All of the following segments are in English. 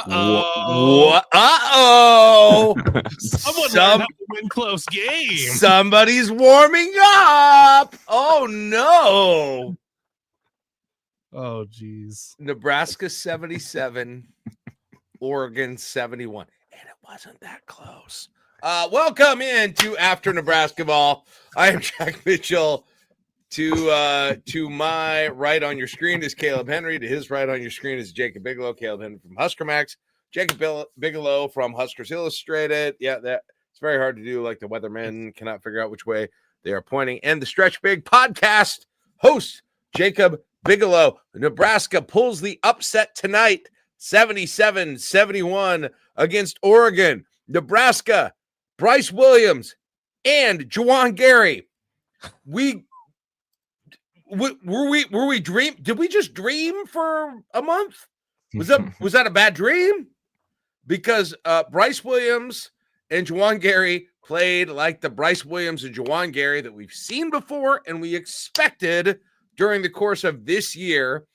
Uh-oh. Uh-oh. Someone learned how to win close games. Somebody's warming up. Oh, no. Oh, geez. Nebraska 77, Oregon 71. And it wasn't that close. Welcome in to After Nebrasketball. I am Jack Mitchell. To my right on your screen is Kaleb Henry. To his right on your screen is Jacob Bigelow. Kaleb Henry from Husker Max. Jacob Bigelow from Huskers Illustrated. Yeah, it's very hard to do. Like the weathermen cannot figure out which way they are pointing. And the Stretch Big podcast host, Jacob Bigelow. Nebraska pulls the upset tonight, 77-71 against Oregon. Nebraska, Bryce Williams, and Juwan Gary. Were we dream? Did we just dream for a month? Was that a bad dream? Because Bryce Williams and Juwan Gary played like the Bryce Williams and Juwan Gary that we've seen before and we expected during the course of this year.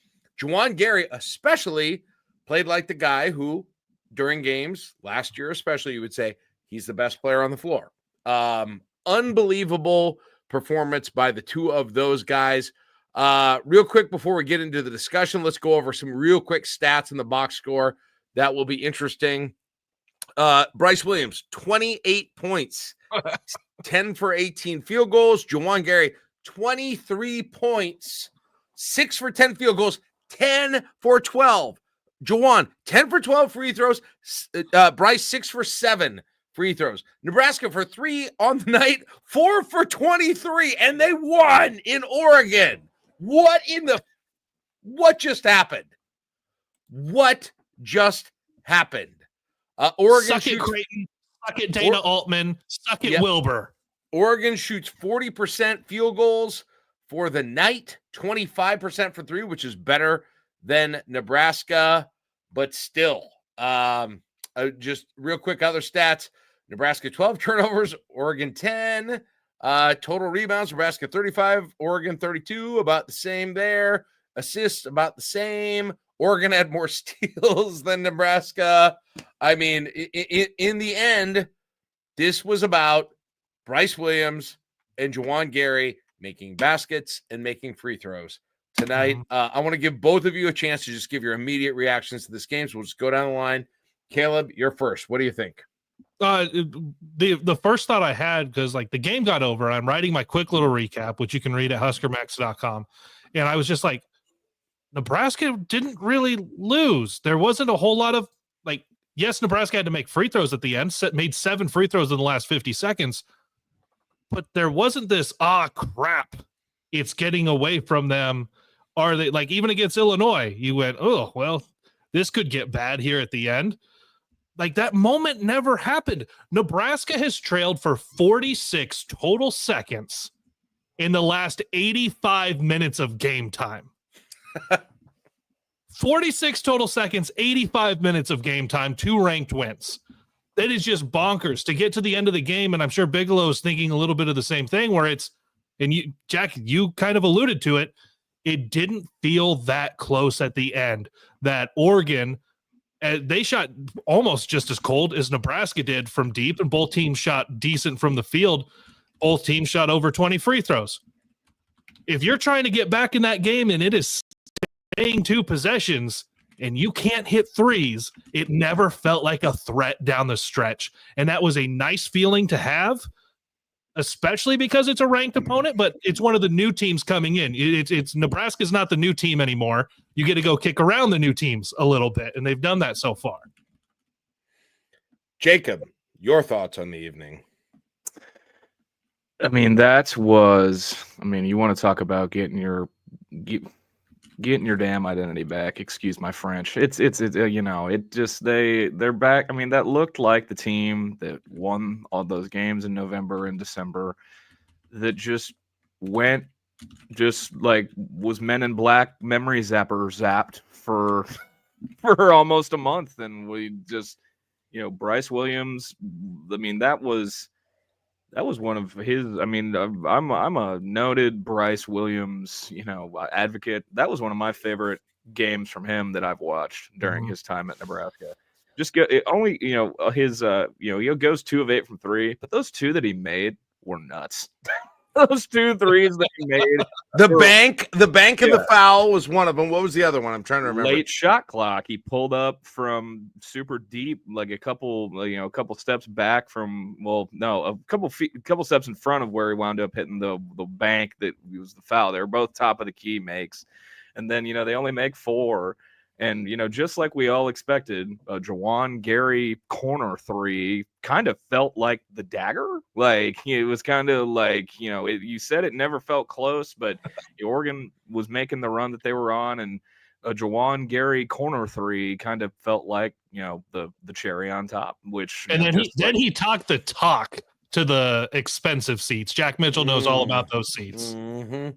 Juwan Gary especially played like the guy who, during games last year especially, you would say he's the best player on the floor. Unbelievable performance by the two of those guys. Real quick before we get into the discussion, let's go over some real quick stats in the box score. That will be interesting. Bryce Williams, 28 points, 10 for 18 field goals. Juwan Gary, 23 points, 6 for 10 field goals, 10 for 12. Juwan, 10 for 12 free throws. Bryce, 6 for 7 free throws. Nebraska for 3 on the night, 4 for 23, and they won in Oregon. What just happened? What just happened? Oregon Suck it, Creighton. Suck it, Dana Altman. Suck it, Wilbur. Oregon shoots 40% field goals for the night, 25% for 3, which is better than Nebraska, but still. Just real quick, other stats. Nebraska 12 turnovers, Oregon 10. Total rebounds, Nebraska 35, Oregon 32, about the same there. Assists, about the same. Oregon had more steals than Nebraska. I mean, in the end, this was about Bryce Williams and Juwan Gary making baskets and making free throws. Tonight, I want to give both of you a chance to just give your immediate reactions to this game. So we'll just go down the line. Kaleb, you're first. What do you think? The first thought I had, because like the game got over, I'm writing my quick little recap, which you can read at huskermax.com. And I was just like, Nebraska didn't really lose. There wasn't a whole lot of like, yes, Nebraska had to make free throws at the end, made 7 free throws in the last 50 seconds. But there wasn't this, crap, it's getting away from them. Are they like, even against Illinois, you went, oh, well, this could get bad here at the end. Like that moment never happened. Nebraska has trailed for 46 total seconds in the last 85 minutes of game time. 46 total seconds, 85 minutes of game time, 2 ranked wins. That is just bonkers to get to the end of the game. And I'm sure Bigelow is thinking a little bit of the same thing where it's, and you, Jack, you kind of alluded to it. It didn't feel that close at the end that Oregon, they shot almost just as cold as Nebraska did from deep, and both teams shot decent from the field. Both teams shot over 20 free throws. If you're trying to get back in that game and it is staying 2 possessions and you can't hit threes, it never felt like a threat down the stretch. And that was a nice feeling to have, especially because it's a ranked opponent, but it's one of the new teams coming in. It's Nebraska's not the new team anymore. You get to go kick around the new teams a little bit, and they've done that so far. Jacob, your thoughts on the evening? I mean, you want to talk about getting your damn identity back. Excuse my French. They're back. I mean, that looked like the team that won all those games in November and December that just went, just like was Men in Black memory zapped for almost a month. And we just, Bryce Williams, I mean, that was one of his. I mean, I'm a noted Bryce Williams, advocate. That was one of my favorite games from him that I've watched during his time at Nebraska. just go it only, his he goes 2 of 8 from 3, but those 2 that he made were nuts. Those 2 threes that he made. The bank and Yeah. the foul was one of them. What was the other one? I'm trying to remember. Late shot clock. He pulled up from super deep, like a couple steps back from, a couple steps in front of where he wound up hitting the bank that was the foul. They were both top of the key makes. And then, they only make 4. And, just like we all expected, a Jawan Gary corner 3 kind of felt like the dagger. Like, it was kind of like, you said it never felt close, but Oregon was making the run that they were on. And a Jawan Gary corner 3 kind of felt like, the cherry on top, which. And then he talked the talk to the expensive seats. Jack Mitchell knows all about those seats. Mm-hmm.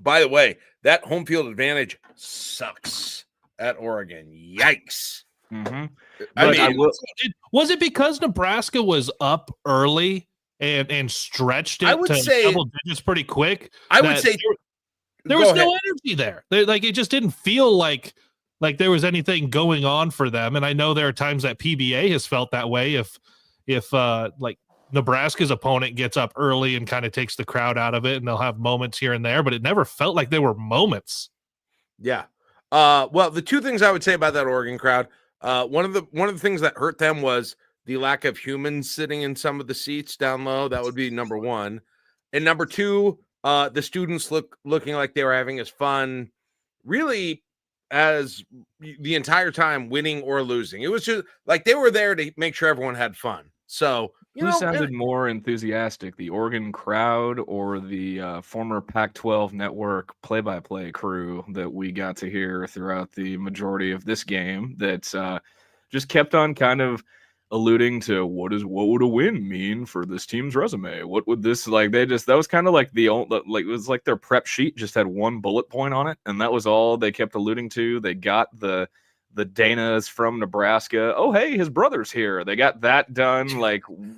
By the way, that home field advantage sucks at Oregon. Yikes. Mm-hmm. Was it because Nebraska was up early and stretched it I would to say, double digits pretty quick? I would say there was no energy there. It just didn't feel like there was anything going on for them. And I know there are times that PBA has felt that way if Nebraska's opponent gets up early and kind of takes the crowd out of it, and they'll have moments here and there, but it never felt like there were moments. Yeah. Well, the 2 things I would say about that Oregon crowd, one of the things that hurt them was the lack of humans sitting in some of the seats down low. That would be number 1. And number 2, the students looking like they were having as fun really as the entire time, winning or losing. It was just like they were there to make sure everyone had fun. So, who sounded more enthusiastic, the Oregon crowd or the former Pac-12 network play-by-play crew that we got to hear throughout the majority of this game that just kept on kind of alluding to what would a win mean for this team's resume? What would this that was kind of like it was like their prep sheet just had 1 bullet point on it, and that was all they kept alluding to. They got the Dana's from Nebraska. Oh, hey, his brother's here. They got that done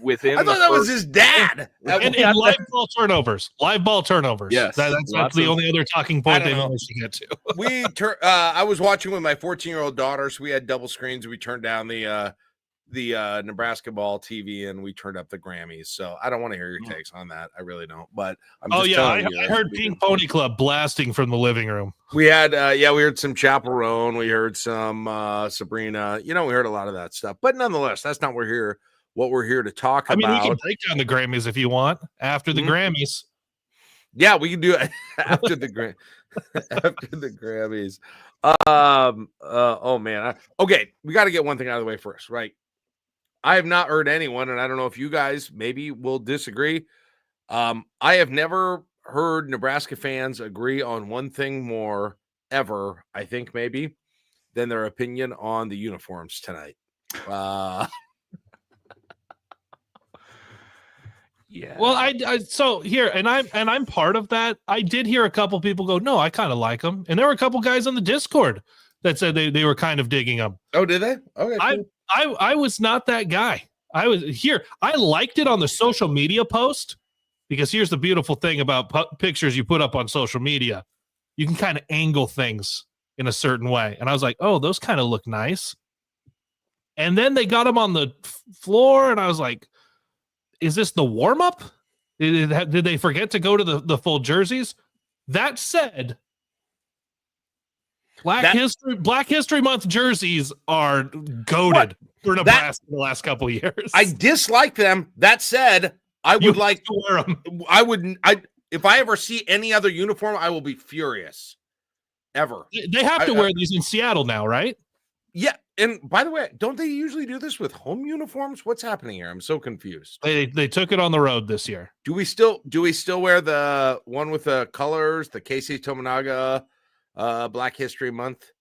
within. I thought that was his dad. And live ball turnovers. Yes, that's the only other talking point they managed to get to. I was watching with my 14-year-old daughter, so we had double screens. We turned down the Nebrasketball TV and we turned up the Grammys. So I don't want to hear your takes on that. I really don't. But I heard Pink Pony Club blasting from the living room. We had we heard some Chaperone, we heard some Sabrina. We heard a lot of that stuff. But nonetheless, that's not what we're here to talk about. I mean, we can break down the Grammys if you want after the Grammys. Yeah, we can do it after the after the Grammys. Oh man. Okay, we got to get one thing out of the way first, right? I have not heard anyone, and I don't know if you guys maybe will disagree. I have never heard Nebraska fans agree on one thing more ever, I think maybe, than their opinion on the uniforms tonight. Yeah. Well, I'm part of that. I did hear a couple people go, "No, I kind of like them," and there were a couple guys on the Discord that said they were kind of digging them. Oh, did they? Okay. Cool. I was not that guy. I liked it on the social media post, because here's the beautiful thing about pictures you put up on social media. You can kind of angle things in a certain way. And I was like, oh, those kind of look nice. And then they got them on the floor, and I was like, is this the warm-up? Did they forget to go to the full jerseys? That said, Black History Month jerseys are goated for Nebraska the last couple of years. I dislike them. That said, I would like to wear them. If I ever see any other uniform, I will be furious. Ever. They have to wear these in Seattle now, right? Yeah. And by the way, don't they usually do this with home uniforms? What's happening here? I'm so confused. They took it on the road this year. Do we still wear the one with the colors, the Casey Tominaga Black History Month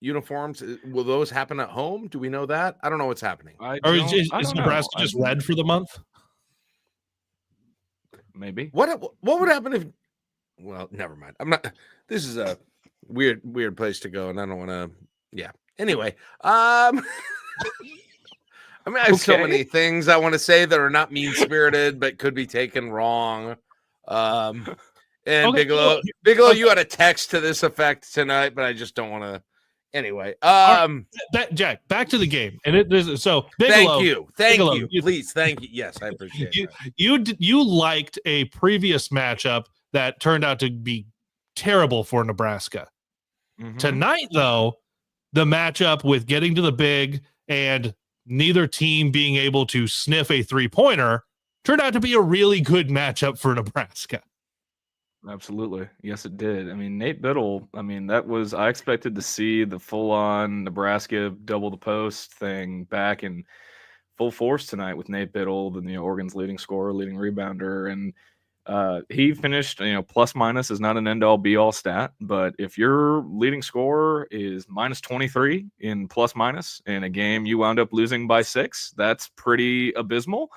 uniforms? Will those happen at home? Do we know that? I don't know what's happening. Or is Nebraska just red for the month? Maybe. What would happen if? Well, never mind. I'm not. This is a weird place to go, and I don't want to. Yeah. Anyway, I mean, I have so many things I want to say that are not mean-spirited, but could be taken wrong. And Bigelow, you had a text to this effect tonight, but I just don't want to Anyway, Jack, back to the game. And so Bigelow, thank Bigelow, you, please, thank you. Yes, I appreciate that. You liked a previous matchup that turned out to be terrible for Nebraska. Mhm. Tonight, though, the matchup with getting to the big and neither team being able to sniff a 3-pointer turned out to be a really good matchup for Nebraska. Absolutely. Yes, it did. I mean, Nate Biddle, I expected to see the full-on Nebraska double the post thing back in full force tonight with Nate Biddle, Oregon's leading scorer, leading rebounder. And he finished, plus minus is not an end-all be-all stat, but if your leading scorer is minus 23 in plus minus in a game you wound up losing by 6, that's pretty abysmal.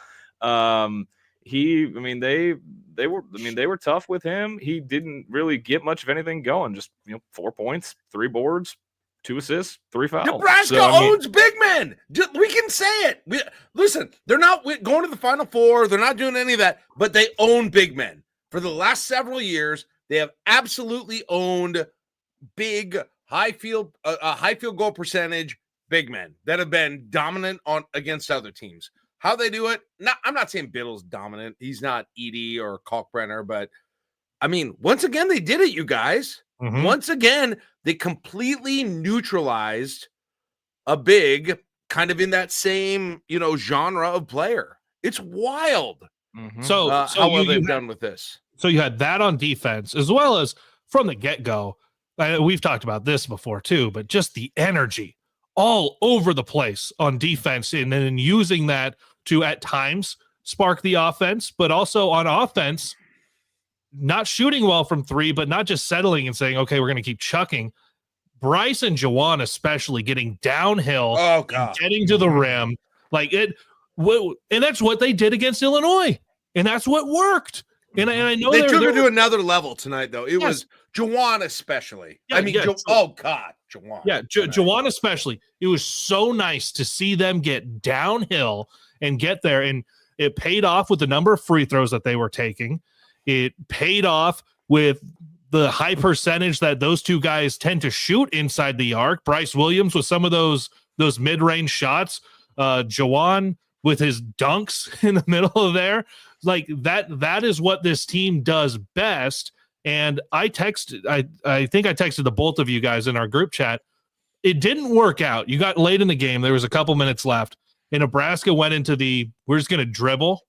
They were tough with him. He didn't really get much of anything going. Just 4 points, 3 boards, 2 assists, 3 fouls. Nebraska owns big men. We can say it. Listen, they're not going to the Final Four. They're not doing any of that, but they own big men. For the last several years, they have absolutely owned big, high field goal percentage big men that have been dominant against other teams. How they do it? I'm not saying Biddle's dominant. He's not Edey or Kalkbrenner, but I mean, once again, they did it, you guys. Mhm. Once again, they completely neutralized a big kind of in that same, genre of player. It's wild. Mhm. So how well they've done with this. So you had that on defense, as well as from the get-go. We've talked about this before too, but just the energy all over the place on defense, and then using that to at times spark the offense, but also on offense, not shooting well from 3, but not just settling and saying, okay, we're going to keep chucking. Bryce and Juwan especially getting downhill, getting to the rim, and that's what they did against Illinois, and that's what worked. And I know they took it to another level tonight, though. It was Juwan especially. Juwan. Yeah, Juwan especially. It was so nice to see them get downhill and get there, and it paid off with the number of free throws that they were taking. It paid off with the high percentage that those two guys tend to shoot inside the arc. Bryce Williams with some of those mid-range shots. Juwan with his dunks in the middle of there. Like that is what this team does best. And I think I texted the both of you guys in our group chat. It didn't work out. You got late in the game. There was a couple minutes left. And Nebraska went into we're just going to dribble.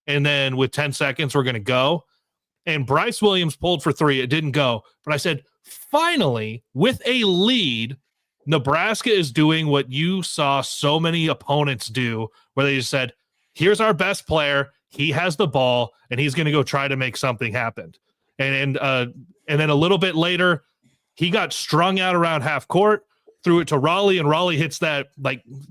And then with 10 seconds, we're going to go. And Bryce Williams pulled for 3. It didn't go. But I said, finally, with a lead, Nebraska is doing what you saw so many opponents do, where they just said, here's our best player. He has the ball, and he's going to go try to make something happen. And then a little bit later, he got strung out around half court, threw it to Raleigh, and Raleigh hits that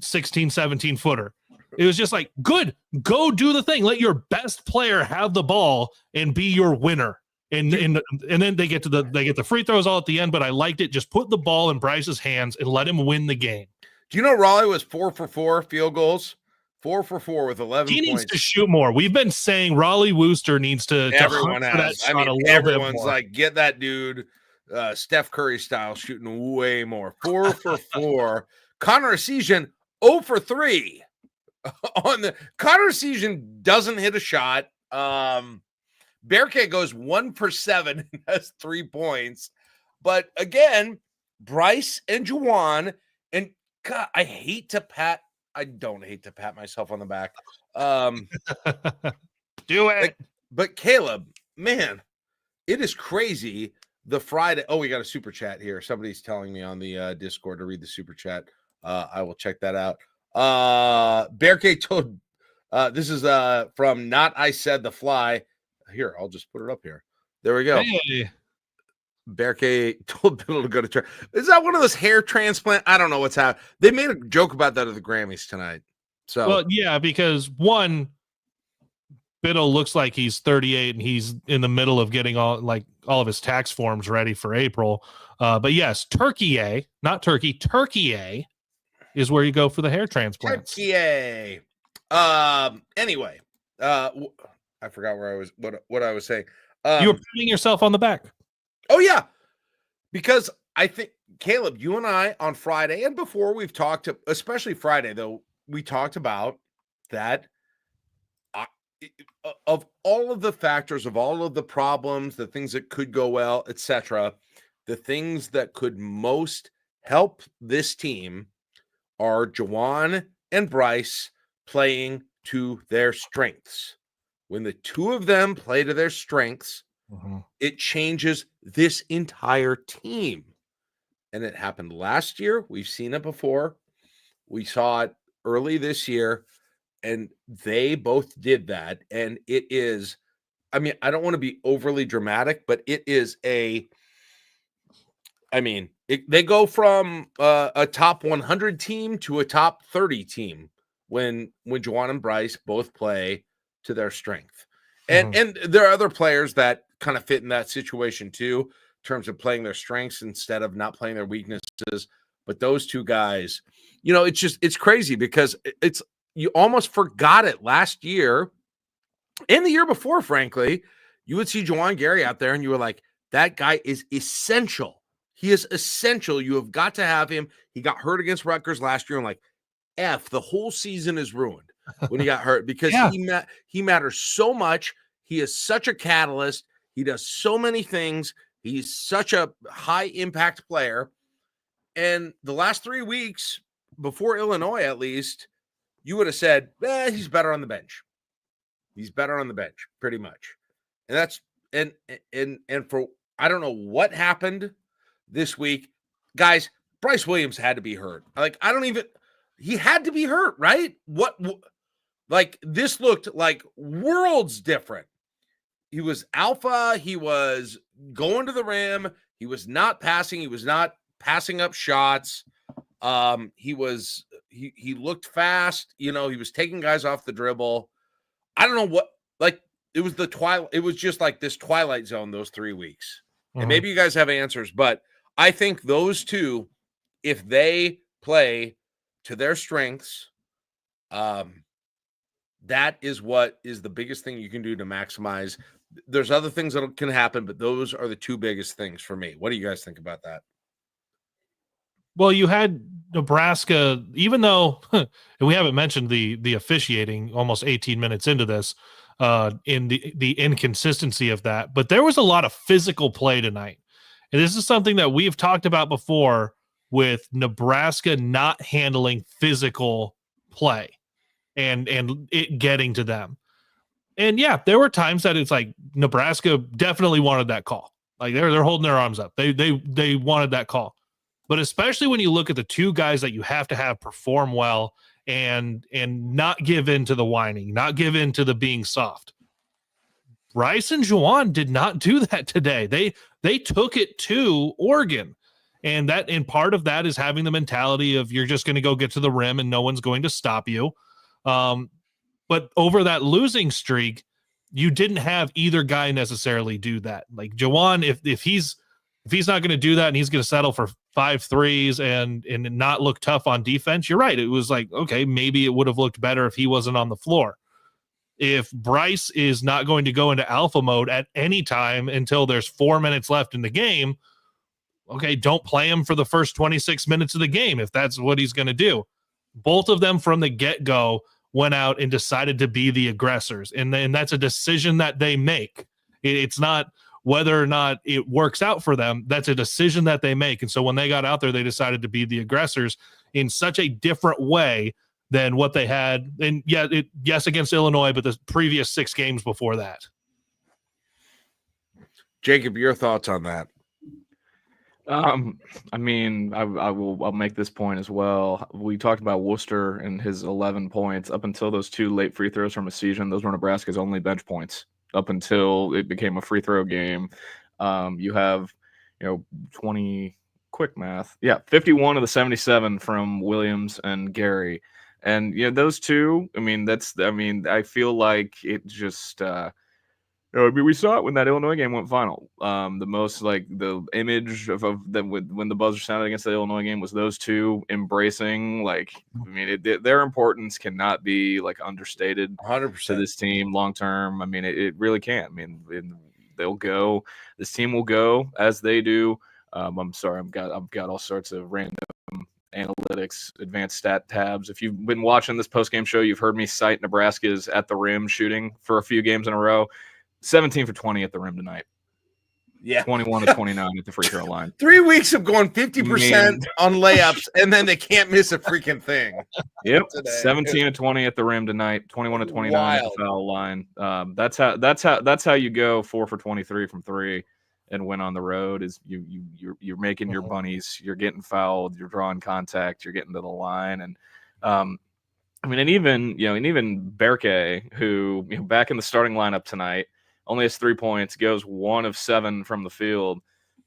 16, 17 footer. It was just like, good, go do the thing. Let your best player have the ball and be your winner. And then they get the free throws all at the end, but I liked it. Just put the ball in Bryce's hands and let him win the game. Do you know Raleigh was 4 for 4 field goals? 4 for 4 with 11 He points. needs to shoot more. We've been saying Raleigh Wooster needs to Everyone has. Everyone's like, get that dude Steph Curry style shooting way more. 4 for 4. Connor Essegian 0 for 3. Connor Essegian doesn't hit a shot. Bearcat goes 1 for 7 and has 3 points. But again, Bryce and Juwan, and God, I don't hate to pat myself on the back. Do it. But Kaleb, man, it is crazy. The Friday. Oh, we got a super chat here. Somebody's telling me on the Discord to read the super chat. I will check that out. Bearcat told this is from Not I Said the Fly. Here, I'll just put it up here. There we go. Hey. Bearcat told Bill to go to church. Is that one of those hair transplant? I don't know what's happening. They made a joke about that at the Grammys tonight. So, well, yeah, because one, Biddle looks like he's 38 and he's in the middle of getting all of his tax forms ready for April. But yes, Turkey, not Turkey, Turkey is where you go for the hair transplants. Turkey. Anyway, I forgot where I was. What I was saying. You were patting yourself on the back. Oh yeah, because I think Kaleb, you and I on Friday and before we've talked, especially Friday, though, we talked about that of all of the factors, of all of the problems, the things that could go well, etc., the things that could most help this team are Juwan and Bryce playing to their strengths. When the two of them play to their strengths, it changes this entire team. And it happened last year. We've seen it before. We saw it early this year, and they both did that. And it is, I mean, I don't want to be overly dramatic, but it is they go from a top 100 team to a top 30 team when Juwan and Bryce both play to their strength. And there are other players that kind of fit in that situation too, in terms of playing their strengths instead of not playing their weaknesses. But those two guys, it's crazy because you almost forgot it last year and the year before, frankly. You would see Juwan Gary out there and you were like, that guy is essential. He is essential. You have got to have him. He got hurt against Rutgers last year. I'm like, the whole season is ruined when he got hurt because he matters so much. He is such a catalyst. He does so many things. He's such a high impact player. And the last 3 weeks before Illinois, at least, you would have said, he's better on the bench. He's better on the bench, pretty much. And that's and for I don't know what happened this week. Guys, Bryce Williams had to be hurt. He had to be hurt, right? This looked like worlds different. He was alpha. He was going to the rim. He was not passing. He was not passing up shots. He looked fast. He was taking guys off the dribble. I don't know what, it was it was just like this Twilight Zone those 3 weeks. And maybe you guys have answers, but I think those two, if they play to their strengths, that is what is the biggest thing you can do to maximize. There's other things that can happen, but those are the two biggest things for me. What do you guys think about that? Well, you had Nebraska, even though, and we haven't mentioned the officiating almost 18 minutes into this, in the inconsistency of that, but there was a lot of physical play tonight. And this is something that we've talked about before with Nebraska not handling physical play and it getting to them. And yeah, there were times that it's like Nebraska definitely wanted that call. Like they're holding their arms up. They wanted that call. But especially when you look at the two guys that you have to have perform well and not give in to the whining, not give in to the being soft. Bryce and Juwan did not do that today. They took it to Oregon. And part of that is having the mentality of you're just going to go get to the rim and no one's going to stop you. But over that losing streak, you didn't have either guy necessarily do that. Like Juwan, if he's not going to do that and he's going to settle for 5 threes and not look tough on defense, you're right. It was like, okay, maybe it would have looked better if he wasn't on the floor. If Bryce is not going to go into alpha mode at any time until there's 4 minutes left in the game, okay, don't play him for the first 26 minutes of the game if that's what he's going to do. Both of them from the get-go went out and decided to be the aggressors. And that's a decision that they make. It's not whether or not it works out for them. That's a decision that they make. And so when they got out there, they decided to be the aggressors in such a different way than what they had. And yes, against Illinois, but the previous 6 games before that. Jacob, your thoughts on that? I'll make this point as well. We talked about Worcester and his 11 points up until those 2 late free throws from Eugene. Those were Nebraska's only bench points up until it became a free throw game. You have, 20 quick math. Yeah. 51 of the 77 from Williams and Gary. And those two, I feel like it just, we saw it when that Illinois game went final. The most the image of them when the buzzer sounded against the Illinois game was those two embracing. Their importance cannot be understated 100% to this team long term. It really can't. They'll go. This team will go as they do I'm sorry, I've got all sorts of random analytics, advanced stat tabs. If you've been watching this post-game show, you've heard me cite Nebraska's at the rim shooting for a few games in a row. 17 for 20 at the rim tonight. Yeah. 21 to 29 at the free throw line. 3 weeks of going 50% on layups, and then they can't miss a freaking thing. Yep. Today. 17 to 20 at the rim tonight, 21 to 29 at the foul line. That's how you go 4 for 23 from 3 and win on the road. Is you're making your bunnies, you're getting fouled, you're drawing contact, you're getting to the line. And and even Berke, who back in the starting lineup tonight, only has 3 points, goes 1 of 7 from the field.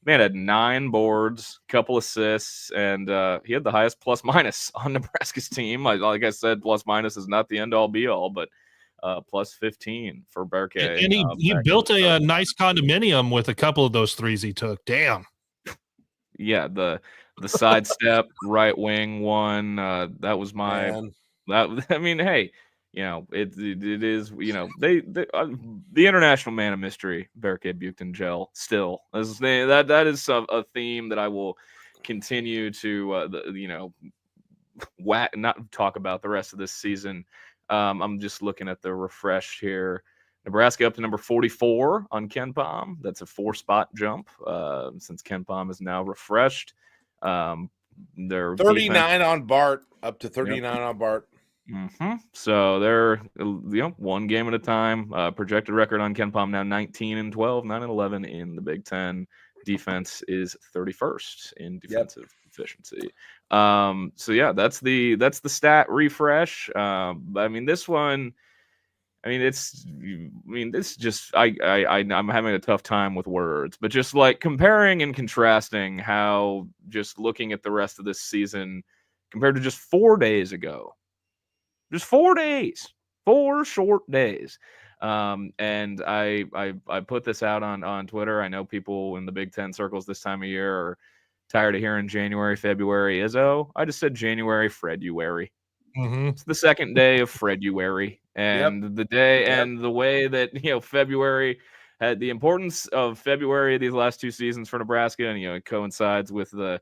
Man had 9 boards, couple assists, and he had the highest plus minus on Nebraska's team. Like I said, plus minus is not the end all be all, but plus 15 for Berke. And he built a nice condominium with a couple of those threes he took. Damn. Yeah, the sidestep right wing one. That was my. Hey. It is. They the international man of mystery, Berke Buchton Gel. Still, that is a theme that I will continue to not talk about the rest of this season. I'm just looking at the refresh here. Nebraska up to number 44 on KenPom. That's a 4-spot jump since KenPom is now refreshed. They're 39 on Bart, up to 39 on Bart. So they're one game at a time. Projected record on KenPom now 19-12, 9-11 in the Big Ten. Defense is 31st in defensive efficiency. So yeah, that's the stat refresh. This one. It's just I'm having a tough time with words, but just like comparing and contrasting how just looking at the rest of this season compared to just 4 days ago. Just 4 days, 4 short days. And I put this out on Twitter. I know people in the Big Ten circles this time of year are tired of hearing January, February, Izzo. I just said January, Freduary. It's the second day of Freduary. And the day and the way that, February had the importance of February these last 2 seasons for Nebraska. And, it coincides with the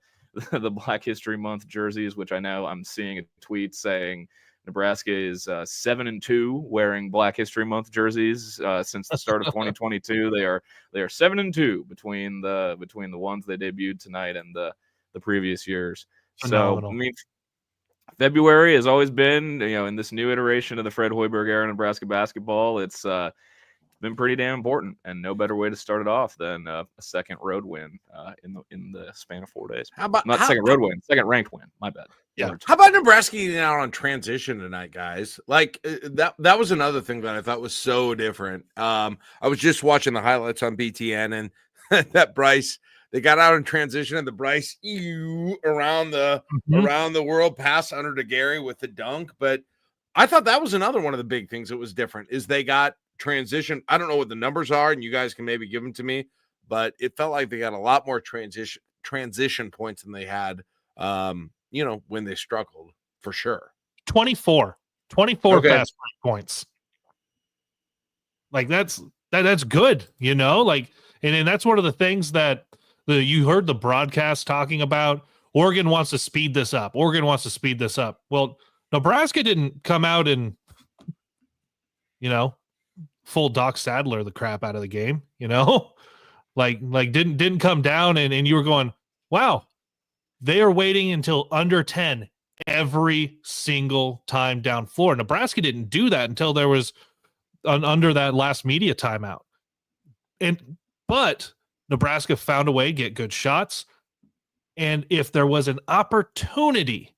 Black History Month jerseys, which I know I'm seeing a tweet saying Nebraska is 7-2 wearing Black History Month jerseys since the start of 2022. They are 7-2 between the ones they debuted tonight and the previous years. Phenomenal. So February has always been, in this new iteration of the Fred Hoiberg era Nebraska basketball, it's been pretty damn important, and no better way to start it off than a second road win in the span of 4 days. Second ranked win. My bad. Yeah. How about Nebraska getting out on transition tonight, guys? Like that was another thing that I thought was so different. I was just watching the highlights on BTN, and that Bryce, they got out in transition, and the Bryce around the world pass under to Gary with the dunk. But I thought that was another one of the big things that was different is they got transition. I don't know what the numbers are, and you guys can maybe give them to me, but it felt like they got a lot more transition points than they had when they struggled, for sure. 24 fast break points. Like that's good, and that's one of the things that you heard the broadcast talking about. Oregon wants to speed this up. Well, Nebraska didn't come out and, full Doc Sadler the crap out of the game, like didn't come down and you were going, wow, they are waiting until under 10 every single time down floor. Nebraska didn't do that until there was under that last media timeout. But Nebraska found a way to get good shots. And if there was an opportunity,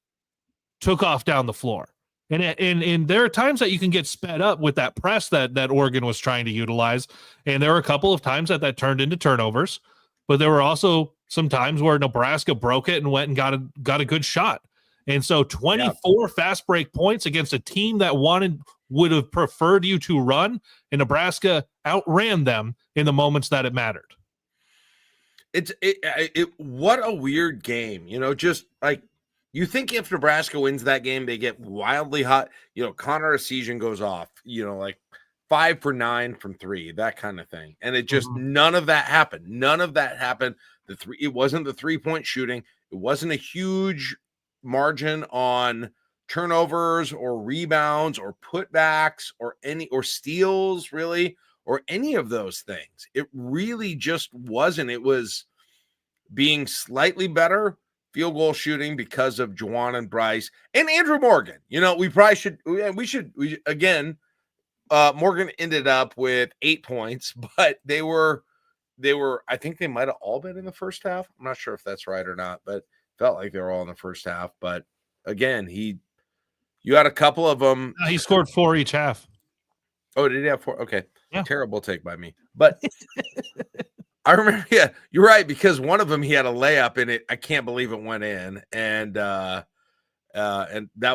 took off down the floor. And there are times that you can get sped up with that press that Oregon was trying to utilize. And there were a couple of times that turned into turnovers. But there were also some times where Nebraska broke it and went and got a good shot. And so 24 fast break points against a team that would have preferred you to run, and Nebraska outran them in the moments that it mattered. What a weird game, just like you think if Nebraska wins that game, they get wildly hot. Connor Essegian goes off, like 5 for 9 from 3, that kind of thing. And it just none of that happened. None of that happened. It wasn't the 3-point shooting. It wasn't a huge margin on turnovers or rebounds or putbacks or steals, really, or any of those things. It really just wasn't. It was being slightly better field goal shooting because of Juwan and Bryce and Andrew Morgan. We probably again, Morgan ended up with 8 points, but they were, I think they might have all been in the first half. I'm not sure if that's right or not, but felt like they were all in the first half. But again, you had a couple of them. He scored 4 each half. Oh, did he have 4? Okay. Yeah. Terrible take by me. But I remember, yeah, you're right, because one of them he had a layup in it. I can't believe it went in. And that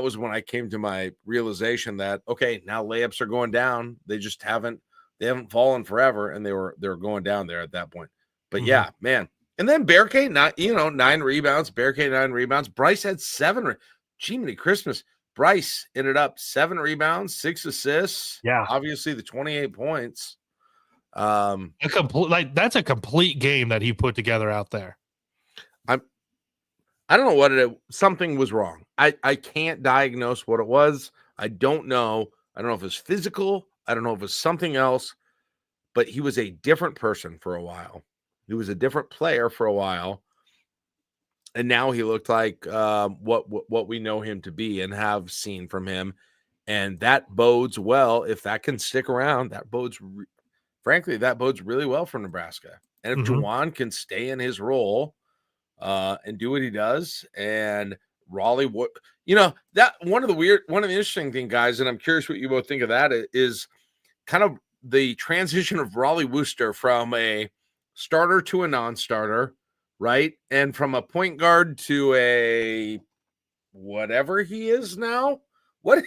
was when I came to my realization that, okay, now layups are going down. They just haven't fallen forever, and they were going down there at that point. But yeah, man. And then Bearcade, 9 rebounds. Bearcade 9 rebounds. Bryce had 7. Jiminy Christmas. Bryce ended up 7 rebounds, 6 assists. Yeah, obviously the 28 points. That's a complete game that he put together out there. I don't know what something was wrong. I can't diagnose what it was. I don't know. I don't know if it's physical. I don't know if it's something else. But he was a different person for a while. He was a different player for a while. And now he looked like what we know him to be and have seen from him. And that bodes well. If that can stick around, that bodes really well for Nebraska. And if Juwan can stay in his role and do what he does, and Raleigh, that one of the interesting thing, guys, and I'm curious what you both think of that, is kind of the transition of Raleigh Wooster from a starter to a non-starter, right? And from a point guard to a whatever he is now. Whatever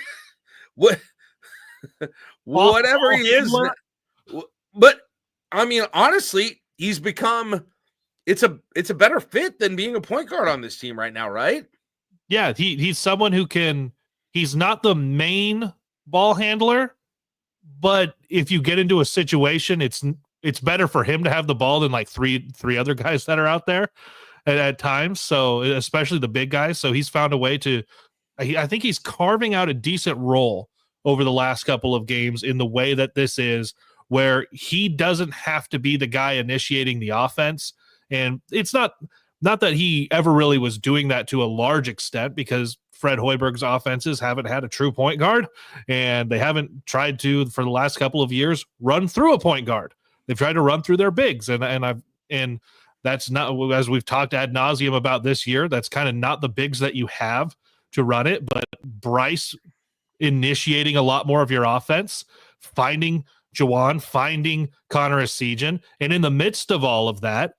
he is now. But I mean, honestly, he's become it's a better fit than being a point guard on this team right now, right? Yeah, he's someone who he's not the main ball handler, but if you get into a situation, it's better for him to have the ball than like three other guys that are out there at times. So especially the big guys. So he's found a way I think he's carving out a decent role over the last couple of games in the way that this is, where he doesn't have to be the guy initiating the offense. And it's not that he ever really was doing that to a large extent, because Fred Hoiberg's offenses haven't had a true point guard, and they haven't tried to, for the last couple of years, run through a point guard. They've tried to run through their bigs, and that's not, as we've talked ad nauseum about this year, that's kind of not the bigs that you have to run it. But Bryce initiating a lot more of your offense, finding Juwan, finding Connor Essegian, and in the midst of all of that,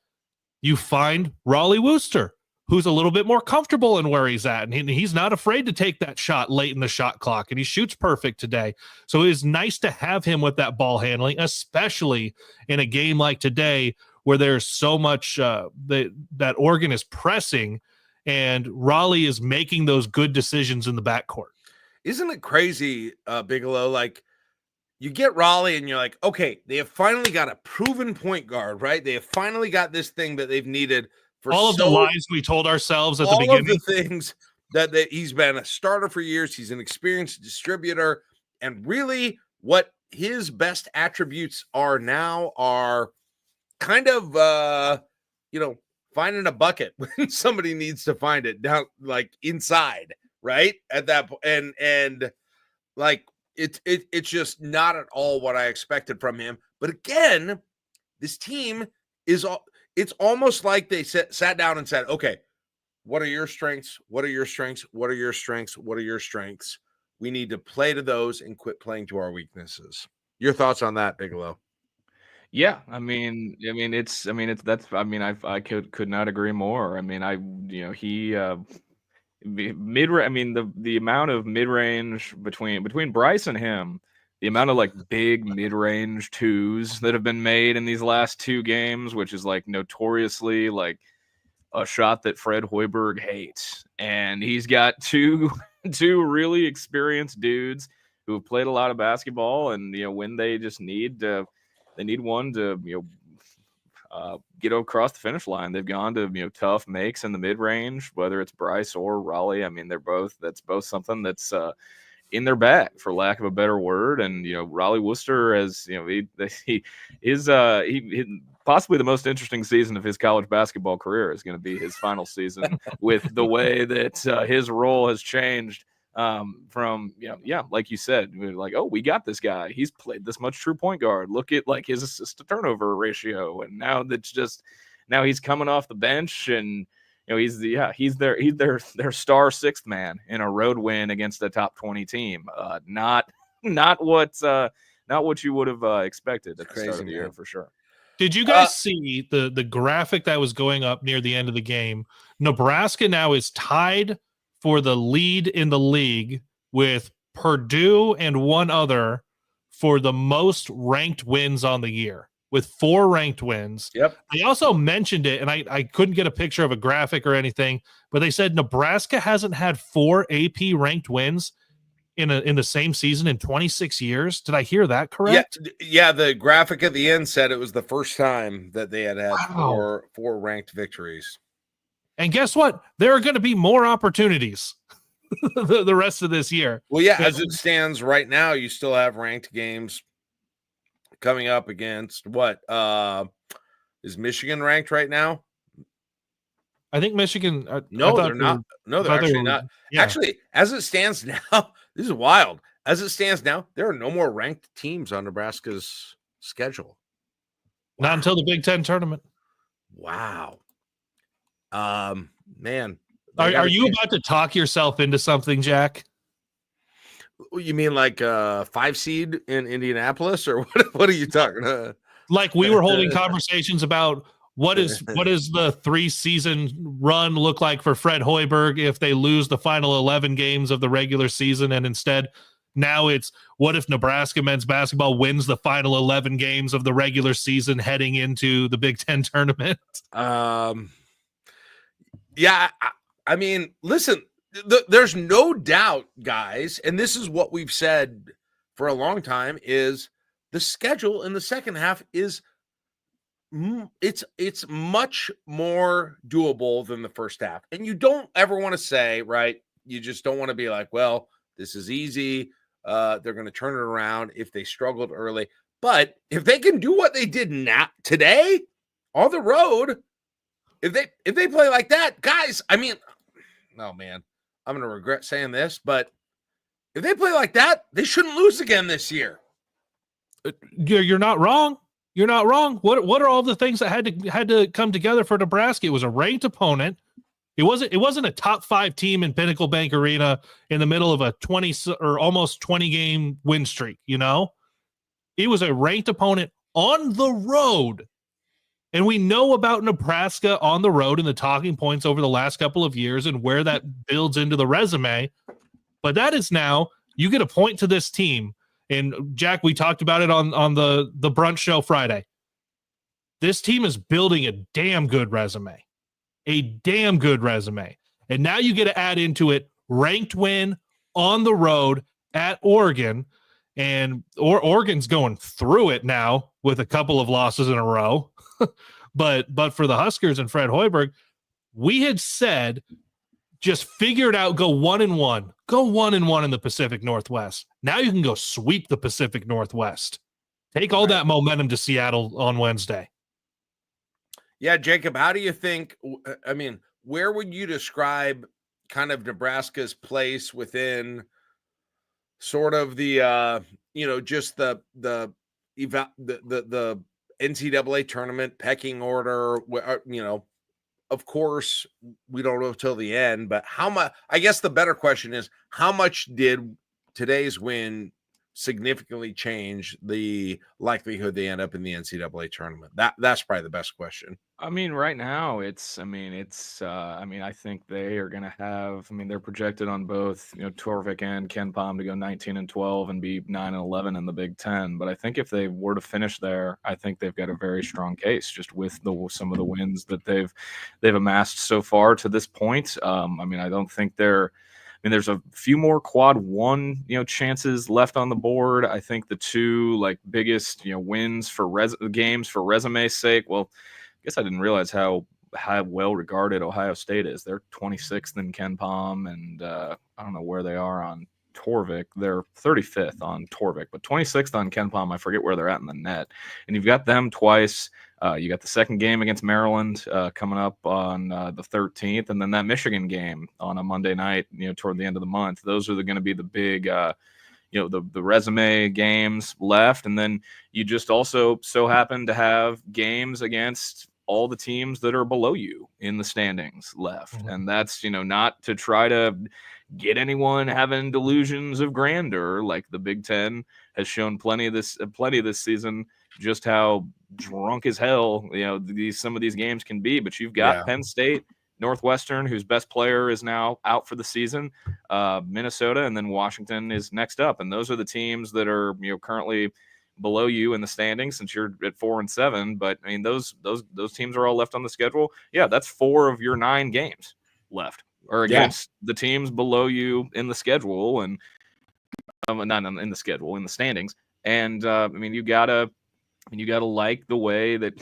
you find Raleigh Wooster, who's a little bit more comfortable in where he's at, and he's not afraid to take that shot late in the shot clock, and he shoots perfect today. So it is nice to have him with that ball handling, especially in a game like today where there's so much that Oregon is pressing, and Raleigh is making those good decisions in the backcourt. Isn't it crazy, Bigelow? Like, you get Raleigh and you're like, okay, they have finally got a proven point guard, right? They have finally got this thing that they've needed for all of the lies we told ourselves at the beginning. All of the things that he's been a starter for years. He's an experienced distributor. And really what his best attributes are now are kind of, finding a bucket when somebody needs to find it down, like inside, right? At that point. And like, it's just not at all what I expected from him. But again, this team it's almost like they sat down and said, okay, what are your strengths? What are your strengths? What are your strengths? What are your strengths? We need to play to those and quit playing to our weaknesses. Your thoughts on that, Bigelow? Yeah, I could not agree more. I mean, he the amount of mid-range between Bryce and him, the amount of like big mid-range twos that have been made in these last 2 games, which is like notoriously like a shot that Fred Hoiberg hates. And he's got two really experienced dudes who have played a lot of basketball, and when they just need one to get across the finish line. They've gone to tough makes in the mid range, whether it's Bryce or Raleigh. I mean, that's both something that's in their bag, for lack of a better word. And Raleigh Worcester, as he is possibly the most interesting season of his college basketball career is going to be his final season with the way that his role has changed. From like you said, like, oh, we got this guy. He's played this much true point guard. Look at like his assist to turnover ratio, and now he's coming off the bench, and he's their star sixth man in a road win against a top 20 team. Not what you would have expected at the start of the year, for sure. Did you guys see the graphic that was going up near the end of the game? Nebraska now is tied for the lead in the league with Purdue and one other for the most ranked wins on the year, with 4 ranked wins. Yep. They also mentioned it, and I couldn't get a picture of a graphic or anything, but they said Nebraska hasn't had 4 AP ranked wins in the same season in 26 years. Did I hear that correct? Yeah, the graphic at the end said it was the first time that they had Wow. four ranked victories. And guess what? There are going to be more opportunities the rest of this year. Well, yeah, as it stands right now, you still have ranked games coming up against what? Is Michigan ranked right now? I think Michigan. No, they're not. No, they're actually not. Yeah. Actually, as it stands now, this is wild. As it stands now, there are no more ranked teams on Nebraska's schedule. Not until the Big Ten tournament. Wow. Man, are you about to talk yourself into something, Jack? You mean like 5 seed in Indianapolis, or what are you talking about? Like we were holding conversations about what is the 3-season run look like for Fred Hoiberg if they lose the final 11 games of the regular season, and instead now it's what if Nebraska men's basketball wins the final 11 games of the regular season heading into the Big Ten tournament? Yeah, I mean, listen, there's no doubt, guys, and this is what we've said for a long time, is the schedule in the second half is it's much more doable than the first half. And you don't ever want to say, right, you just don't want to be like, well, this is easy. They're going to turn it around if they struggled early. But if they can do what they did today on the road, if they play like that, guys, I mean, oh man, I'm going to regret saying this, but if they play like that, they shouldn't lose again this year. You're not wrong. You're not wrong. What are all the things that had to come together for Nebraska? It was a ranked opponent. It wasn't a top 5 team in Pinnacle Bank Arena in the middle of a 20 or almost 20 game win streak. It was a ranked opponent on the road. And we know about Nebraska on the road and the talking points over the last couple of years and where that builds into the resume. But that is now, you get a point to this team. And Jack, we talked about it on the brunch show Friday. This team is building a damn good resume. A damn good resume. And now you get to add into it ranked win on the road at Oregon. And Oregon's going through it now with a couple of losses in a row. But for the Huskers and Fred Hoiberg, we had said just figure it out, go 1-1. Go 1-1 in the Pacific Northwest. Now you can go sweep the Pacific Northwest. Take all that momentum to Seattle on Wednesday. Yeah, Jacob, how do you think, I mean, where would you describe kind of Nebraska's place within sort of the just the NCAA tournament pecking order? Of course, we don't know till the end, but how much, I guess the better question is, how much did today's win significantly change the likelihood they end up in the NCAA tournament? That's probably the best question. I mean, right now I think they are going to have, they're projected on both, Torvik and Ken Palm to go 19-12 and be 9-11 in the Big Ten. But I think if they were to finish there, I think they've got a very strong case just with some of the wins that they've amassed so far to this point. I don't think they're mean, there's a few more quad one, chances left on the board. I think the two like biggest, wins for games for resume's sake. Well, I guess I didn't realize how well regarded Ohio State is. They're 26th in Ken Palm, and I don't know where they are on Torvik. They're 35th on Torvik, but 26th on Ken Palm. I forget where they're at in the net. And you've got them twice. You got the second game against Maryland coming up on the 13th, and then that Michigan game on a Monday night, toward the end of the month. Those are going to be the big, the resume games left. And then you just also so happen to have games against all the teams that are below you in the standings left. Mm-hmm. And that's, not to try to get anyone having delusions of grandeur. Like the Big Ten has shown plenty this season, just how drunk as hell, some of these games can be. But you've got Penn State, Northwestern, whose best player is now out for the season, Minnesota, and then Washington is next up. And those are the teams that are, currently below you in the standings, since you're at 4-7. But I mean, those teams are all left on the schedule. Yeah, that's 4 of your 9 games left or against the teams below you in the schedule, and not in the schedule, in the standings. And I mean, you gotta like the way that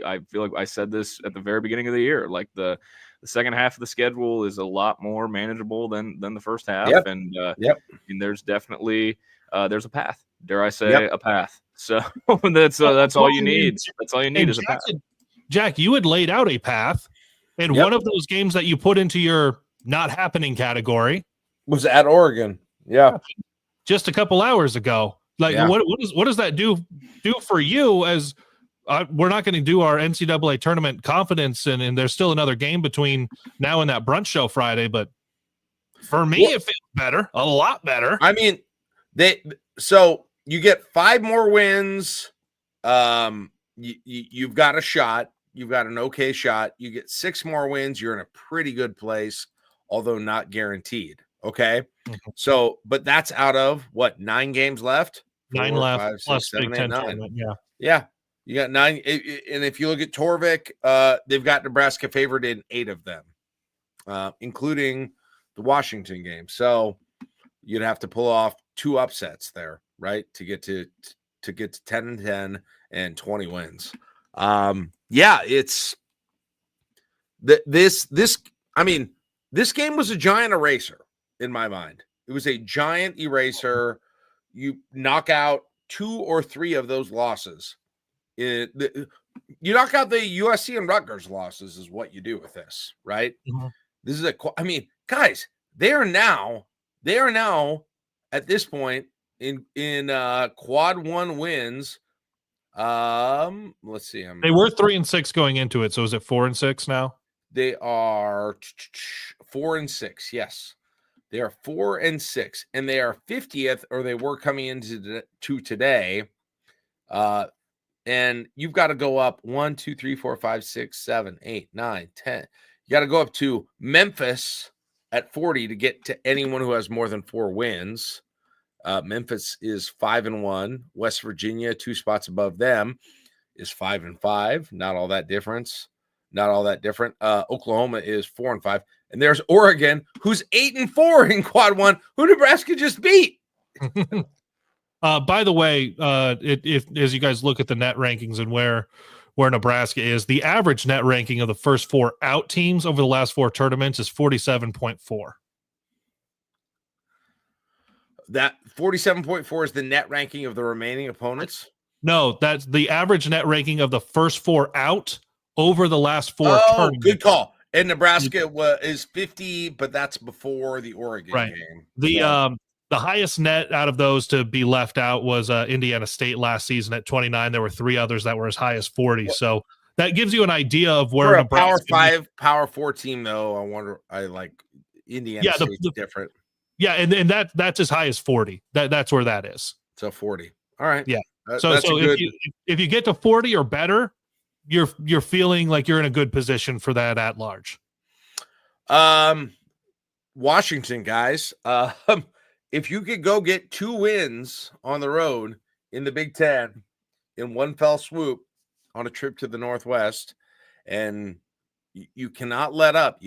I feel like I said this at the very beginning of the year. Like the second half of the schedule is a lot more manageable than the first half, and and there's definitely there's a path. Dare I say a path? So that's all you need. That's all you need is a path. Jack, you had laid out a path, and one of those games that you put into your not happening category was at Oregon. Yeah, just a couple hours ago. Like, what does that do for you? As we're not going to do our NCAA tournament confidence, and there's still another game between now and that brunch show Friday. But for me, it feels better, a lot better. I mean, so you get 5 more wins. You've got a shot. You've got an okay shot. You get 6 more wins. You're in a pretty good place, although not guaranteed. Okay. Mm-hmm. So, but that's out of what, 9 games left? 9 left, 5, 6, plus 7, Big 8, 9. Yeah. You got 9. And if you look at Torvik, they've got Nebraska favored in 8 of them, including the Washington game. So you'd have to pull off 2 upsets there, right, to get to 10-10 and 20 wins. It's this. I mean, this game was a giant eraser in my mind. It was a giant eraser. You knock out 2 or 3 of those losses. You knock out the USC and Rutgers losses is what you do with this, right? Mm-hmm. This is guys, they are now at this point in quad 1 wins. Let's see. They were 3-6 going into it. So is it 4-6 now? They are 4-6. Yes, they are 4-6, and they are 50th, or they were coming into today. And you've got to go up 1, 2, 3, 4, 5, 6, 7, 8, 9, 10. You got to go up to Memphis at 40 to get to anyone who has more than 4 wins. Memphis is 5-1. West Virginia, 2 spots above them, is 5-5. Not all that different. Oklahoma is 4-5, and there's Oregon, who's 8-4 in quad 1, who Nebraska just beat. By the way, if as you guys look at the net rankings and where Nebraska is, the average net ranking of the first 4 out teams over the last 4 tournaments is 47.4. That 47.4 is the net ranking of the remaining opponents? No, that's the average net ranking of the first 4 out over the last 4 tournaments. Good call. And Nebraska is 50, but that's before the Oregon game. The highest net out of those to be left out was Indiana State last season at 29. There were 3 others that were as high as 40. So that gives you an idea of where a Nebraska Power 5, Power 4 team, though. I like Indiana State's different. Yeah, and that's as high as 40. That's where that is. So 40. All right. Yeah. So if you get to 40 or better, you're feeling like you're in a good position for that at large. Washington, guys. If you could go get 2 wins on the road in the Big Ten in one fell swoop on a trip to the Northwest, and you cannot let up.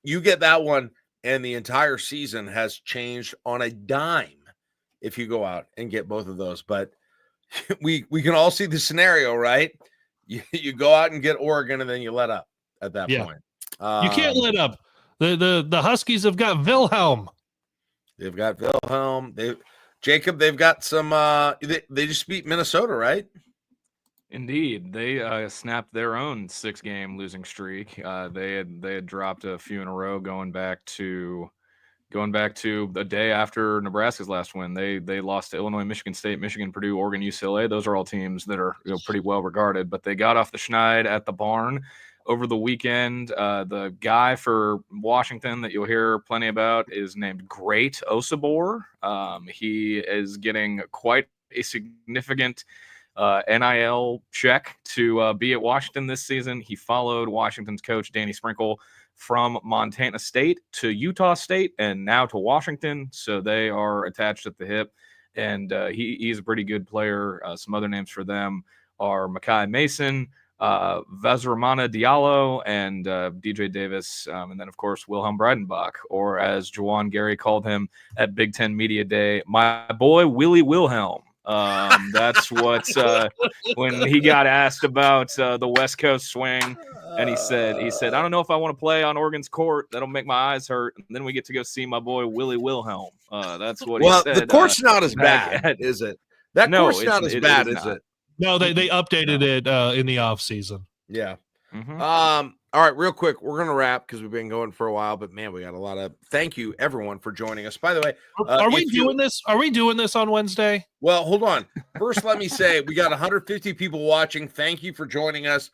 you get that one, and the entire season has changed on a dime if you go out and get both of those. But we can all see the scenario, right? You go out and get Oregon, and then you let up at that point. You can't let up. The Huskies have got Wilhelm. They've got Wilhelm. They've got some. They just beat Minnesota, right? Indeed, they snapped their own 6-game losing streak. They had dropped a few in a row going back to the day after Nebraska's last win. They lost to Illinois, Michigan State, Michigan, Purdue, Oregon, UCLA. Those are all teams that are pretty well regarded. But they got off the schneid at the barn over the weekend. The guy for Washington that you'll hear plenty about is named Great Osabor. He is getting quite a significant NIL check to be at Washington this season. He followed Washington's coach, Danny Sprinkle, from Montana State to Utah State and now to Washington. So they are attached at the hip, and he's a pretty good player. Some other names for them are Makai Mason, Vazramana Diallo, and DJ Davis, and then, of course, Wilhelm Breidenbach, or as Juwan Gary called him at Big Ten Media Day, my boy Willie Wilhelm. That's what when he got asked about the West Coast swing, and he said, I don't know if I want to play on Oregon's court. That'll make my eyes hurt. And then we get to go see my boy Willie Wilhelm. That's what he said. Well, the court's not as bad, is it? That court's not as bad, is it? No, they updated it in the off season. Yeah. Mm-hmm. All right, real quick, we're gonna wrap because we've been going for a while, but man, we got a lot of. Thank you everyone for joining us. By the way, are we doing this? Are we doing this on Wednesday? Well, hold on. First, let me say we got 150 people watching. Thank you for joining us.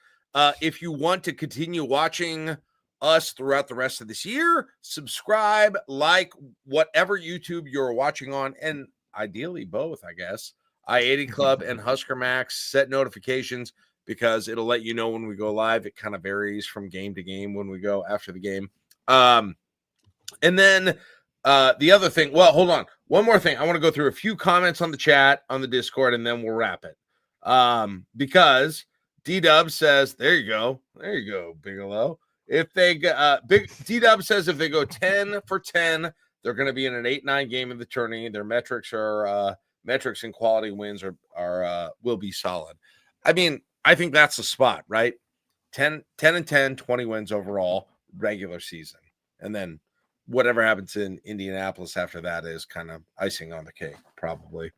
If you want to continue watching us throughout the rest of this year, subscribe, like whatever YouTube you're watching on, and ideally both, I guess. I-80 Club and Husker Max. Set notifications because it'll let you know when we go live. It kind of varies from game to game when we go after the game. And then the other thing, well, hold on. One more thing. I want to go through a few comments on the chat, on the Discord, and then we'll wrap it. Because D-Dub says, there you go, Bigelow. If they D-Dub says if they go 10 for 10, they're going to be in an 8-9 game of the tourney. Their metrics and quality wins will be solid. I mean, I think that's the spot, right? 10 and 10, 20 wins overall, regular season. And then whatever happens in Indianapolis after that is kind of icing on the cake, probably.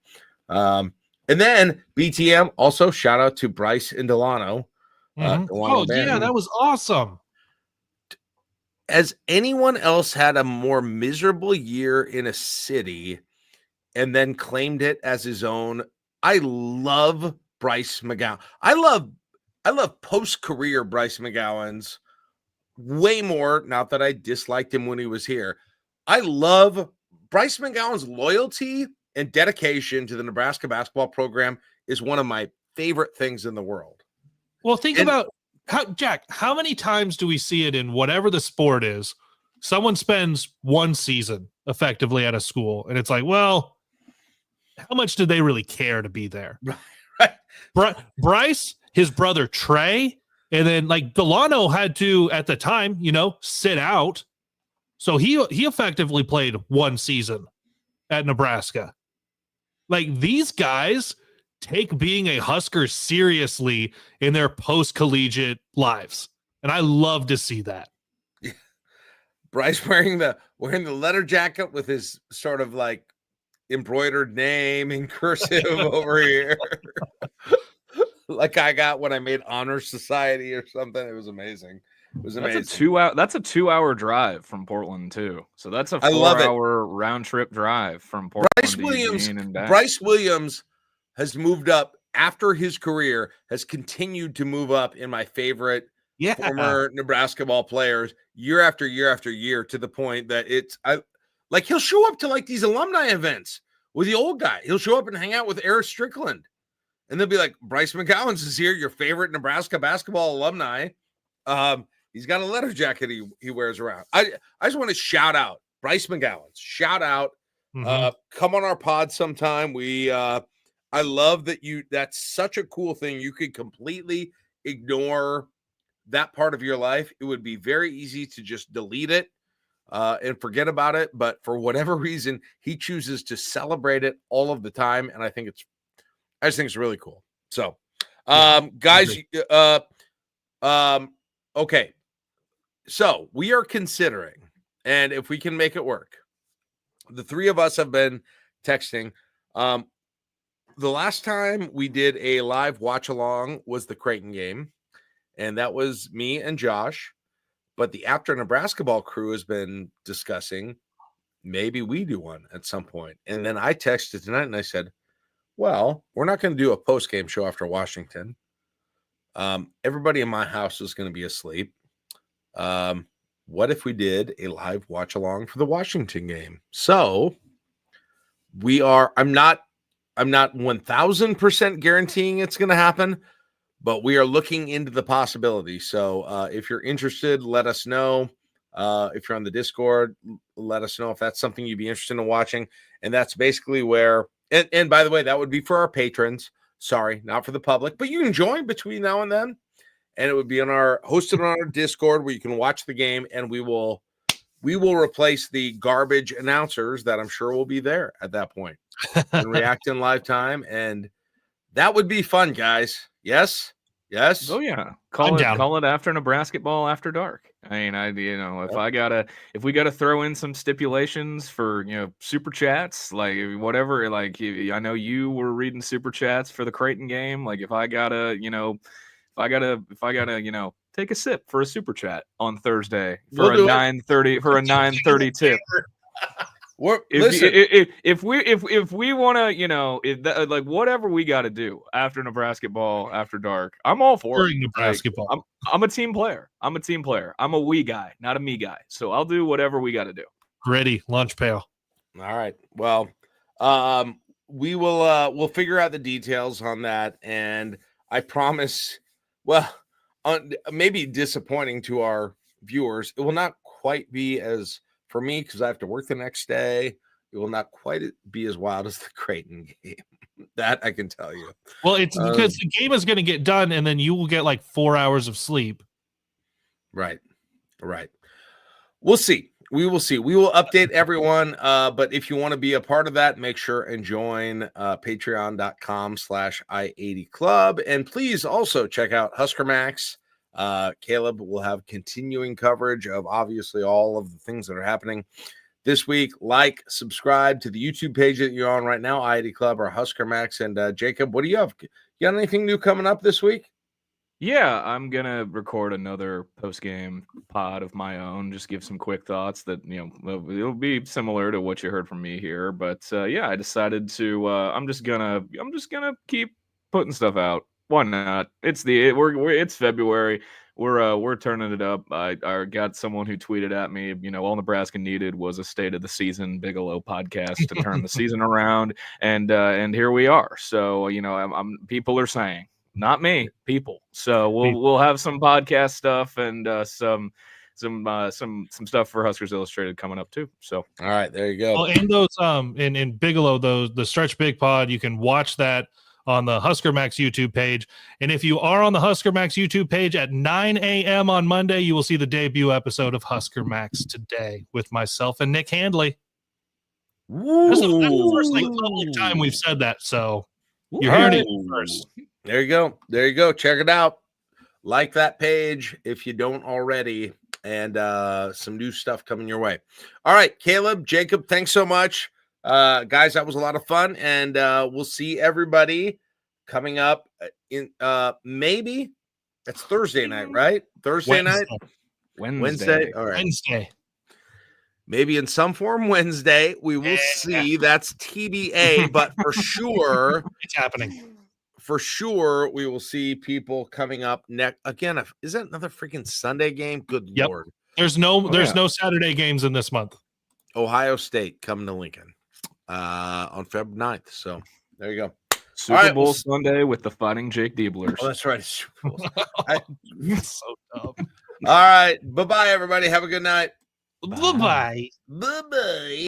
And then BTM, also shout out to Bryce and Delano. Oh, yeah, that was awesome. Has anyone else had a more miserable year in a city and then claimed it as his own? I love Bryce McGowan. I love post-career Bryce McGowan's way more, not that I disliked him when he was here. I love Bryce McGowan's loyalty and dedication to the Nebraska basketball program is one of my favorite things in the world. Well, think about how many times do we see it in whatever the sport is? Someone spends one season effectively at a school, and it's like, well, how much did they really care to be there? Right. Bryce, his brother Trey, and then like Delano had to, at the time, sit out. So he effectively played one season at Nebraska. Like, these guys take being a Husker seriously in their post-collegiate lives. And I love to see that. Bryce wearing the letter jacket with his sort of like embroidered name in cursive over here. Like I got when I made Honor Society or something. It was amazing. It was amazing. That's a 2-hour drive from Portland too. So that's a 4-hour round trip drive from Portland. Bryce Williams has moved up after his career, has continued to move up in my favorite former Nebraska ball players year after year after year, to the point that he'll show up to like these alumni events with the old guy. He'll show up and hang out with Eric Strickland. And they'll be like, Bryce McGowan's is here, your favorite Nebraska basketball alumni. He's got a letter jacket he wears around. I just want to shout out Bryce McGowan's. Shout out. Come on our pod sometime. I love that that's such a cool thing. You could completely ignore that part of your life. It would be very easy to just delete it and forget about it. But for whatever reason, he chooses to celebrate it all of the time. And I just think it's really cool. So, guys, okay. So we are considering, and if we can make it work, the three of us have been texting. The last time we did a live watch along was the Creighton game, and that was me and Josh. But the After Nebrasketball crew has been discussing maybe we do one at some point. And then I texted tonight and I said, well, we're not going to do a post-game show after Washington. Everybody in my house is going to be asleep. What if we did a live watch along for the Washington game? So I'm not 1000% guaranteeing it's going to happen, but we are looking into the possibility. So if you're interested, let us know. If you're on the Discord, let us know if that's something you'd be interested in watching. And that's basically where, and by the way, that would be for our patrons. Sorry, not for the public, but you can join between now and then. And it would be hosted on our Discord where you can watch the game, and we will replace the garbage announcers that I'm sure will be there at that point and react in live time. And that would be fun, guys. Yes. Oh yeah. Call it After Nebrasketball After Dark. I mean, if we gotta throw in some stipulations for, super chats, like whatever, like I know you were reading super chats for the Creighton game. Like if I gotta, take a sip for a super chat on Thursday for a 9:30 tip. If we want to, like whatever we got to do after Nebrasketball After Dark, I'm all for it. Nebrasketball. Like, I'm a team player. I'm a we guy, not a me guy. So I'll do whatever we got to do. Ready, lunch pail. All right. Well, we will we'll figure out the details on that, and I promise. Well, maybe disappointing to our viewers, it will not quite be as. For me, because I have to work the next day, it will not quite be as wild as the Creighton game. That I can tell you. Well, it's because the game is going to get done, and then you will get like 4 hours of sleep. Right. We'll see. We will see. We will update everyone. But if you want to be a part of that, make sure and join patreon.com/I80 Club. And please also check out Husker Max. Kaleb will have continuing coverage of obviously all of the things that are happening this week. Like, subscribe to the YouTube page that you're on right now, I80 Club or Husker Max. And Jacob, what do you have? You got anything new coming up this week? Yeah, I'm gonna record another post-game pod of my own. Just give some quick thoughts that it'll be similar to what you heard from me here. But yeah, I decided to. I'm just gonna keep putting stuff out. Why not? It's February. We're turning it up. I got someone who tweeted at me, all Nebraska needed was a State of the Season Bigelow podcast to turn the season around, and here we are. So people are saying, not me, people. So we'll have some podcast stuff and some stuff for Huskers Illustrated coming up too. So all right, there you go. Well, and those in Bigelow, the Stretch Big Pod, you can watch that on the Husker Max YouTube page. And if you are on the Husker Max YouTube page at 9 a.m. on Monday, you will see the debut episode of Husker Max Today with myself and Nick Handley. That's the first public time we've said that, so you're hearing it first. There you go. Check it out. Like that page if you don't already, and some new stuff coming your way. All right, Kaleb, Jacob, thanks so much. Guys, that was a lot of fun, and we'll see everybody coming up in maybe it's Thursday night, right? Wednesday. All right. Wednesday. Maybe in some form Wednesday. We will see. That's TBA, but for sure it's happening. For sure, we will see people coming up next. Again, is that another freaking Sunday game? Good Lord. There's no Saturday games in this month. Ohio State coming to Lincoln on February 9th. So there you go. Super Bowl Sunday with the Fighting Jake Dieblers. Oh, that's right. So dumb. All right. Bye-bye, everybody. Have a good night. Bye-bye. Bye-bye.